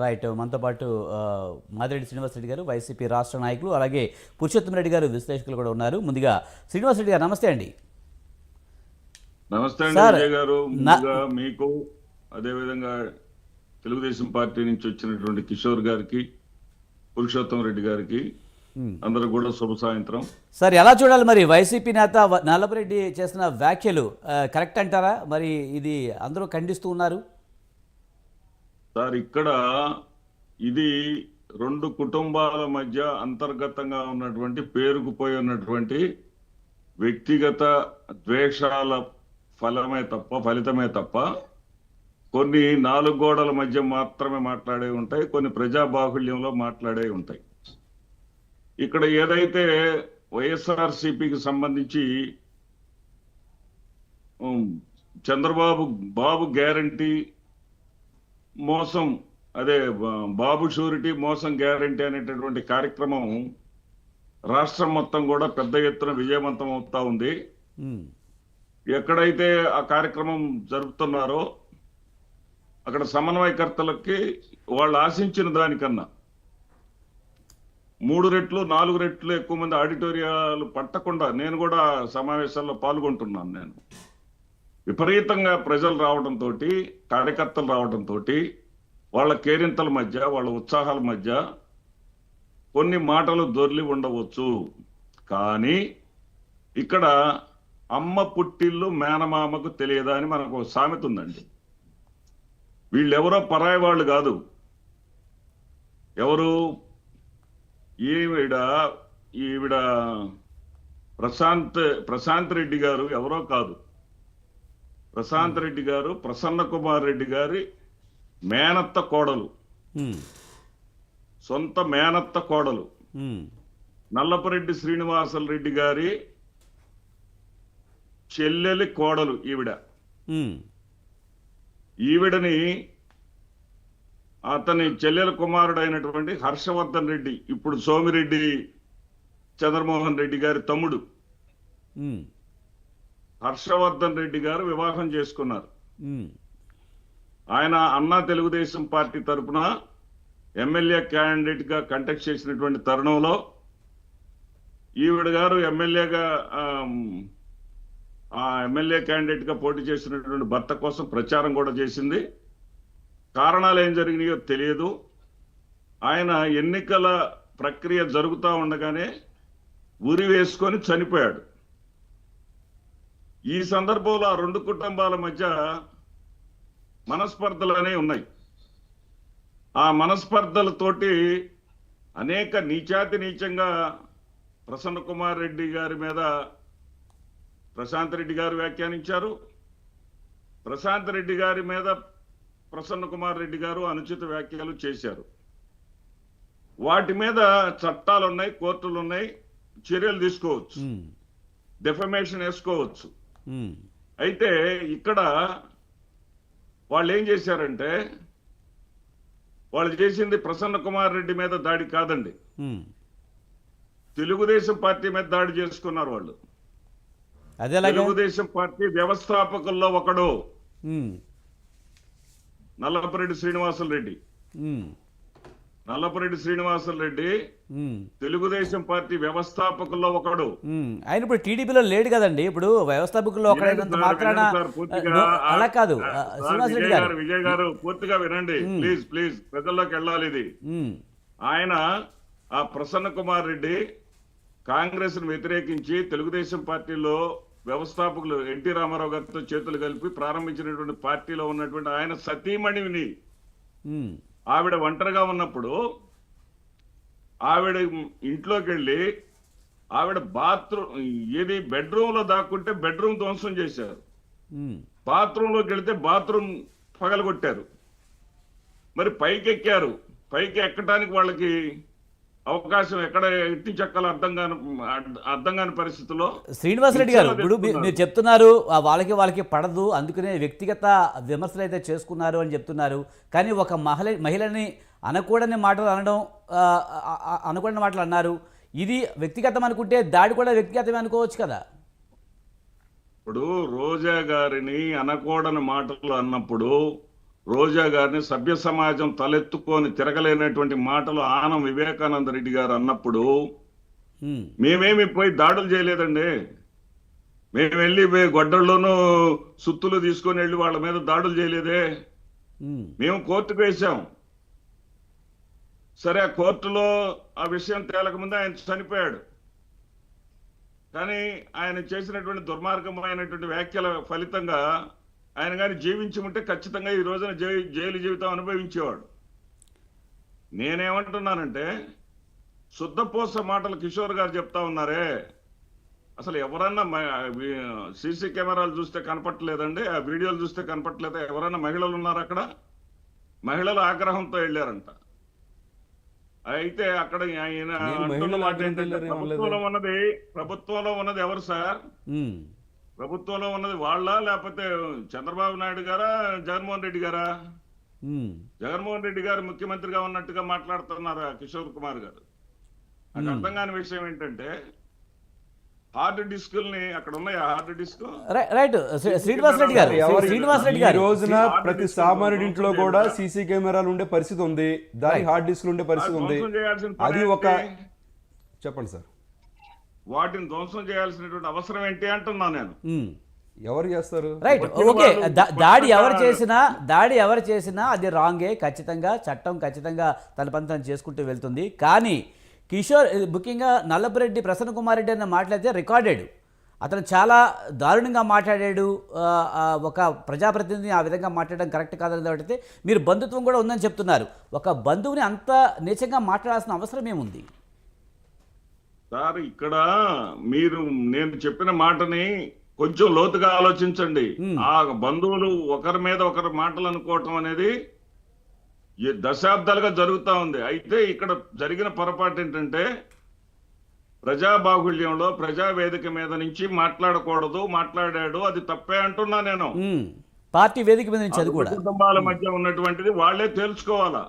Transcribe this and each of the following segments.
Right. మనతో పాటు మాదిరెడ్డి శ్రీనివాసరెడ్డి గారు వైసీపీ రాష్ట్ర నాయకులు, అలాగే పురుషోత్తం రెడ్డి గారు విశ్లేషకులు కూడా ఉన్నారు. ముందుగా శ్రీనివాసరెడ్డి గారు నమస్తే అండి. నమస్తే అండి సార్ విజయ్ గారు. ముందుగా మీకు అదేవిధంగా తెలుగుదేశం పార్టీ నుంచి వచ్చినటువంటి కిషోర్ గారికి, పురుషోత్తం రెడ్డి గారికి అందరూ కూడా శుభ సాయంత్రం. సార్, ఎలా చూడాలి మరి వైసీపీ నేత నల్లపురెడ్డి చేసిన వ్యాఖ్యలు కరెక్ట్ అంటారా? మరి ఇది అందరూ ఖండిస్తూ ఉన్నారు. సార్, ఇక్కడ ఇది రెండు కుటుంబాల మధ్య అంతర్గతంగా ఉన్నటువంటి పేరుకుపోయి ఉన్నటువంటి వ్యక్తిగత ద్వేషాల ఫలితమే తప్ప కొన్ని నాలుగు గోడల మధ్య మాత్రమే మాట్లాడే ఉంటాయి, కొన్ని ప్రజా బాహుళ్యంలో మాట్లాడే ఉంటాయి. ఇక్కడ ఏదైతే వైఎస్ఆర్సీపీకి సంబంధించి చంద్రబాబు గ్యారంటీ మోసం, అదే బాబు షూరిటీ మోసం గ్యారంటీ అనేటటువంటి కార్యక్రమం రాష్ట్రం మొత్తం కూడా పెద్ద ఎత్తున విజయవంతం అవుతా ఉంది. ఎక్కడైతే ఆ కార్యక్రమం జరుపుతున్నారో అక్కడ సమన్వయకర్తలకి వాళ్ళు ఆశించిన దానికన్నా 3 రెట్లు 4 రెట్లు ఎక్కువ మంది ఆడిటోరియాలు పట్టకుండా నేను కూడా సమావేశాల్లో పాల్గొంటున్నాను. నేను విపరీతంగా ప్రజలు రావడంతో, కార్యకర్తలు రావడంతో వాళ్ళ కేరింతల మధ్య, వాళ్ళ ఉత్సాహాల మధ్య కొన్ని మాటలు దొర్లి ఉండవచ్చు. కానీ ఇక్కడ అమ్మ పుట్టిల్లు మేనమామకు తెలియదా అని మనకు సామెత ఉందండి. వీళ్ళెవరో పరాయి వాళ్ళు కాదు. ఎవరు? ఈవిడ ప్రశాంత్ రెడ్డి గారు ఎవరో కాదు. ప్రశాంత్ రెడ్డి గారు ప్రసన్న కుమార్ రెడ్డి గారి మేనత్త కోడలు, సొంత మేనత్త కోడలు. నల్లపురెడ్డి శ్రీనివాసల్ రెడ్డి గారి చెల్లెలి కోడలు ఈవిడని అతని చెల్లెల కుమారుడైనటువంటి హర్షవర్ధన్ రెడ్డి, ఇప్పుడు సోమిరెడ్డి చంద్రమోహన్ రెడ్డి గారి తమ్ముడు హర్షవర్ధన్ రెడ్డి గారు వివాహం చేసుకున్నారు. ఆయన అన్నా తెలుగుదేశం పార్టీ తరఫున ఎమ్మెల్యే క్యాండిడేట్ గా కంటెస్ట్ చేసినటువంటి తరుణంలో ఈవిడ గారు ఎమ్మెల్యే క్యాండిడేట్ గా పోటీ చేసినటువంటి భర్త కోసం ప్రచారం కూడా చేసింది. కారణాలు ఏం జరిగినాయో తెలియదు. ఆయన ఎన్నికల ప్రక్రియ జరుగుతూ ఉండగానే ఉరి వేసుకొని చనిపోయాడు. ఈ సందర్భంలో ఆ రెండు కుటుంబాల మధ్య మనస్పర్ధలు అనేవి ఉన్నాయి. ఆ మనస్పర్ధలతోటి అనేక నీచంగా ప్రసన్న కుమార్ రెడ్డి గారి మీద ప్రశాంత్ రెడ్డి గారు వ్యాఖ్యానించారు. ప్రశాంత్ రెడ్డి గారి మీద ప్రసన్న కుమార్ రెడ్డి గారు అనుచిత వ్యాఖ్యలు చేశారు. వాటి మీద చట్టాలు ఉన్నాయి, కోర్టులు ఉన్నాయి, చర్యలు తీసుకోవచ్చు, డెఫమేషన్ వేసుకోవచ్చు. అయితే ఇక్కడ వాళ్ళు ఏం చేశారంటే, వాళ్ళు చేసింది ప్రసన్న కుమార్ రెడ్డి మీద దాడి కాదండి, తెలుగుదేశం పార్టీ మీద దాడి చేసుకున్నారు వాళ్ళు. తెలుగుదేశం పార్టీ వ్యవస్థాపకుల్లో ఒకడు నల్లపురెడ్డి శ్రీనివాసల్ రెడ్డి తెలుగుదేశం పార్టీ వ్యవస్థాపకుల్లో ఒకడు. ఆయన ఇప్పుడు టీడీపీలో లేడు కదండి. ఇప్పుడు వ్యవస్థాపకుల్లో ఒకడైనంత మాత్రాన అలా కాదు. విజయ్ గారు పూర్తిగా వినండి ప్లీజ్, ప్రజల్లోకి వెళ్ళాలి ఇది. ఆయన ఆ ప్రసన్న కుమార్ రెడ్డి కాంగ్రెస్ ను వ్యతిరేకించి తెలుగుదేశం పార్టీలో వ్యవస్థాపకులు ఎన్టీ రామారావు గారితో చేతులు కలిపి ప్రారంభించినటువంటి పార్టీలో ఉన్నటువంటి ఆయన సతీమణిని, ఆవిడ ఒంటరిగా ఉన్నప్పుడు ఆవిడ ఇంట్లోకి వెళ్ళి ఆవిడ బెడ్రూమ్ లో దాక్కుంటే బెడ్రూమ్ ధ్వంసం చేశారు. బాత్రూమ్ లోకి వెళితే బాత్రూమ్ పగలగొట్టారు. మరి పైకి ఎక్కడానికి వాళ్ళకి అవకాశం ఎక్కడ ఎట్టి చెక్కలు అర్థం కాని పరిస్థితుల్లో. శ్రీనివాసరెడ్డి గారు, ఇప్పుడు మీరు చెప్తున్నారు వాళ్ళకి పడదు, అందుకనే వ్యక్తిగత విమర్శలు అయితే చేసుకున్నారు అని చెప్తున్నారు. కానీ ఒక మహిళని అనకూడని మాటలు అన్నారు. ఇది వ్యక్తిగతం అనుకుంటే దాడి కూడా వ్యక్తిగతమే అనుకోవచ్చు కదా. ఇప్పుడు రోజా గారిని అనకూడని మాటలు అన్నప్పుడు రోజా గారిని సభ్య సమాజం తలెత్తుకొని తిరగలేనటువంటి మాటలు ఆనం వివేకానంద రెడ్డి గారు అన్నప్పుడు మేమేమి పోయి దాడులు చేయలేదండి. మేము వెళ్ళి గొడ్డల్లోనూ సుత్తులు తీసుకొని వెళ్ళి వాళ్ళ మీద దాడులు చేయలేదే. మేము కోర్టుకు వేశాం. సరే, ఆ కోర్టులో ఆ విషయం తేలకముందే ఆయన చనిపోయాడు. కానీ ఆయన చేసినటువంటి దుర్మార్గమైనటువంటి వ్యాఖ్యల ఫలితంగా ఆయన కానీ జీవించి ఉంటే ఖచ్చితంగా ఈ రోజున జైలు జీవితం అనుభవించేవాడు. నేనేమంటున్నానంటే, శుద్ధపోస మాటలు కిషోర్ గారు చెప్తా ఉన్నారే, అసలు ఎవరన్నా సీసీ కెమెరాలు చూస్తే కనపట్టలేదండి, ఆ వీడియోలు చూస్తే కనపట్టలేదా? ఎవరన్నా మహిళలు ఉన్నారు అక్కడ? మహిళలు ఆగ్రహంతో వెళ్ళారంట. అయితే అక్కడ ఆయన మాట ఏంటంటే, ప్రభుత్వంలో ఉన్నది ఎవరు సార్? ప్రభుత్వంలో ఉన్నది వాళ్ళ, లేకపోతే చంద్రబాబు నాయుడు గారా, జగన్మోహన్ రెడ్డి గారా? జగన్మోహన్ రెడ్డి గారు ముఖ్యమంత్రిగా ఉన్నట్టుగా మాట్లాడుతున్నారు కిషోర్ కుమార్ గారు. నాకు అర్థం కాని విషయం ఏంటంటే, హార్డ్ డిస్కుల్ని అక్కడ ఉన్నాయి. Hard disk right Srinivas Reddy గారు, ఈ రోజున ప్రతి సామాన్యుడి ఇంట్లో కూడా సీసీ కెమెరాలు ఉండే పరిస్థితి ఉంది, దాని హార్డ్ డిస్క్లు ఉండే పరిస్థితి ఉంది. అది ఒక చెప్పండి సార్, వాటిని ధ్వంసం చేయాల్సినటువంటి అవసరం ఏంటి అంటున్నా నేను. ఎవరు చేస్తారు? Right, okay. దాడి ఎవరు చేసినా అది రాంగే. ఖచ్చితంగా చట్టం ఖచ్చితంగా తన పని తను చేసుకుంటూ వెళ్తుంది. కానీ కిషోర్, ముఖ్యంగా నల్లపురెడ్డి ప్రసన్న కుమార్ రెడ్డి అన్న మాట్లాడితే రికార్డెడ్. అతను చాలా దారుణంగా మాట్లాడాడు. ఒక ప్రజాప్రతినిధిని ఆ విధంగా మాట్లాడడం కరెక్ట్ కాదని అడిగితే మీరు బంధుత్వం కూడా ఉందని చెప్తున్నారు. ఒక బంధువుని అంత నీచంగా మాట్లాడాల్సిన అవసరం ఏముంది సార్? ఇక్కడ మీరు నేను చెప్పిన మాటని కొంచెం లోతుగా ఆలోచించండి. ఆ బంధువులు ఒకరి మీద ఒకరు మాటలు అనుకోవటం అనేది దశాబ్దాలుగా జరుగుతూ ఉంది. అయితే ఇక్కడ జరిగిన పొరపాటు ఏంటంటే, ప్రజా బాహుళ్యంలో ప్రజావేదిక మీద నుంచి మాట్లాడకూడదు, మాట్లాడాడు, అది తప్పే అంటున్నా నేను. పార్టీ వేదిక మీద నుంచి అది కూడా కుటుంబాల మధ్య ఉన్నటువంటిది వాళ్ళే తెలుసుకోవాలా,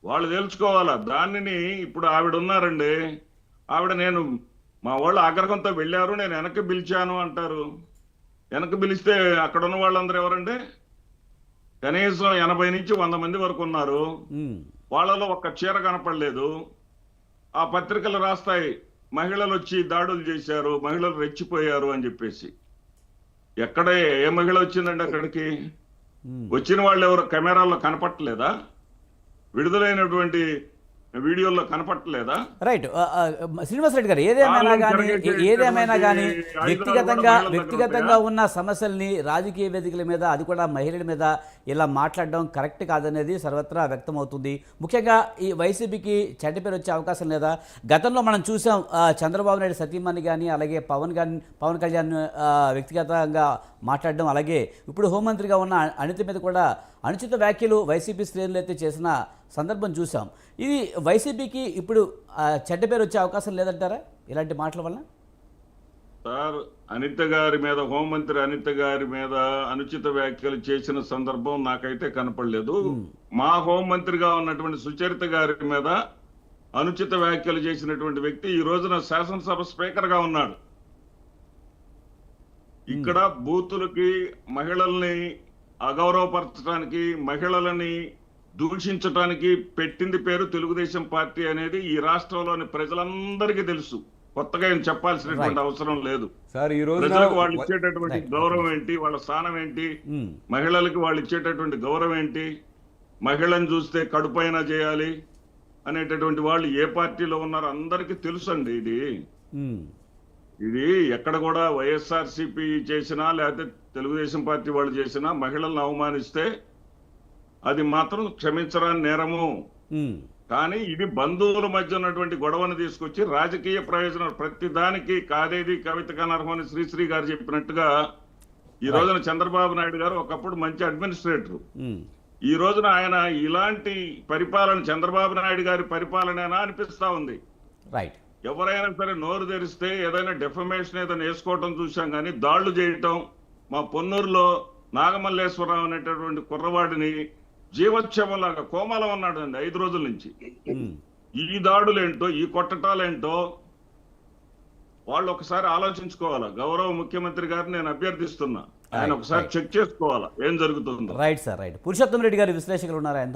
వాళ్ళు తెలుసుకోవాలా. దానిని ఇప్పుడు ఆవిడ ఉన్నారండి, ఆవిడ నేను మా వాళ్ళు ఆగ్రహంతో వెళ్ళారు, నేను వెనక్కి పిలిచాను అంటారు. వెనక్కి పిలిస్తే అక్కడ ఉన్న వాళ్ళందరూ ఎవరండి? కనీసం 80 నుంచి 100 మంది వరకు ఉన్నారు. వాళ్ళలో ఒక్క చీర కనపడలేదు. ఆ పత్రికలు రాస్తాయి, మహిళలు వచ్చి దాడులు చేశారు, మహిళలు రెచ్చిపోయారు అని చెప్పేసి. ఎక్కడ ఏ మహిళ వచ్చిందండి అక్కడికి? వచ్చిన వాళ్ళు ఎవరు కెమెరాల్లో కనపట్టలేదా? విడుదలైనటువంటి వీడియోల్లో కనపట్టలేదా? రైట్, శ్రీనివాస్ రెడ్డి గారు, ఏదేమైనా కానీ వ్యక్తిగతంగా ఉన్న సమస్యల్ని రాజకీయ వేదికల మీద, అది కూడా మహిళల మీద ఇలా మాట్లాడడం కరెక్ట్ కాదనేది సర్వత్రా వ్యక్తమవుతుంది. ముఖ్యంగా ఈ వైసీపీకి చెడ్డ పేరు వచ్చే అవకాశం లేదా? గతంలో మనం చూసాం, చంద్రబాబు నాయుడు సతీమణి కానీ, అలాగే పవన్ కళ్యాణ్ వ్యక్తిగతంగా మాట్లాడడం, అలాగే ఇప్పుడు హోంమంత్రిగా ఉన్న అనిత మీద కూడా అనుచిత వ్యాఖ్యలు వైసీపీ శ్రేణులు అయితే చేసిన సందర్భం చూసాం. ఇది వైసీపీకి ఇప్పుడు చెడ్డ పేరు వచ్చే అవకాశం లేదంటారా ఇలాంటి మాటల వల్ల? సార్, అనిత గారి మీద, హోంమంత్రి అనిత గారి మీద అనుచిత వ్యాఖ్యలు చేసిన సందర్భం నాకైతే కనపడలేదు. మా హోంమంత్రిగా ఉన్నటువంటి సుచరిత గారి మీద అనుచిత వ్యాఖ్యలు చేసినటువంటి వ్యక్తి ఈ రోజున శాసనసభ స్పీకర్ గా ఉన్నాడు. ఇక్కడ బూతులకి, మహిళల్ని అగౌరవపరచడానికి, మహిళలని దూషించడానికి పెట్టింది పేరు తెలుగుదేశం పార్టీ అనేది ఈ రాష్ట్రంలోని ప్రజలందరికీ తెలుసు. కొత్తగా ఏం చెప్పాల్సినటువంటి అవసరం లేదు. ప్రజలకు వాళ్ళు ఇచ్చేటటువంటి గౌరవం ఏంటి, వాళ్ళ స్థానం ఏంటి, మహిళలకి వాళ్ళు ఇచ్చేటటువంటి గౌరవం ఏంటి, మహిళను చూస్తే కడుపైనా చేయాలి అనేటటువంటి వాళ్ళు ఏ పార్టీలో ఉన్నారో అందరికీ తెలుసు అండి. ఇది ఎక్కడ కూడా వైఎస్ఆర్సీపీ చేసినా, లేకపోతే తెలుగుదేశం పార్టీ వాళ్ళు చేసినా, మహిళలను అవమానిస్తే అది మాత్రం క్షమించరాని నేరము. కానీ ఇది బంధువుల మధ్య ఉన్నటువంటి గొడవను తీసుకొచ్చి రాజకీయ ప్రయోజనం ప్రతి దానికి కాదేది కవితకు అనర్హమని శ్రీశ్రీ గారు చెప్పినట్టుగా ఈ రోజున చంద్రబాబు నాయుడు గారు ఒకప్పుడు మంచి అడ్మినిస్ట్రేటర్, ఈ రోజున ఆయన ఇలాంటి పరిపాలన చంద్రబాబు నాయుడు గారి పరిపాలనేనా అనిపిస్తా ఉంది. ఎవరైనా సరే నోరు తెరిస్తే ఏదైనా డెఫమేషన్ ఏదైనా వేసుకోవటం చూసాం, కానీ దాళ్లు చేయటం. మా పొన్నూరులో నాగమల్లేశ్వరరావు అనేటటువంటి కుర్రవాడిని జీవోత్సవంలాగా కోమాలో ఉన్నాడండి 5 రోజుల నుంచి. ఈ దాడులేంటో, ఈ కొట్టటాలేంటో వాళ్ళు ఒకసారి ఆలోచించుకోవాలా. గౌరవ ముఖ్యమంత్రి గారిని నేను అభ్యర్థిస్తున్నా, ఆయన ఒకసారి చెక్ చేసుకోవాలా ఏం జరుగుతుందో. Right sir, right. Purushottam Reddy గారి విశ్లేషకులు ఉన్నారు, ఆయన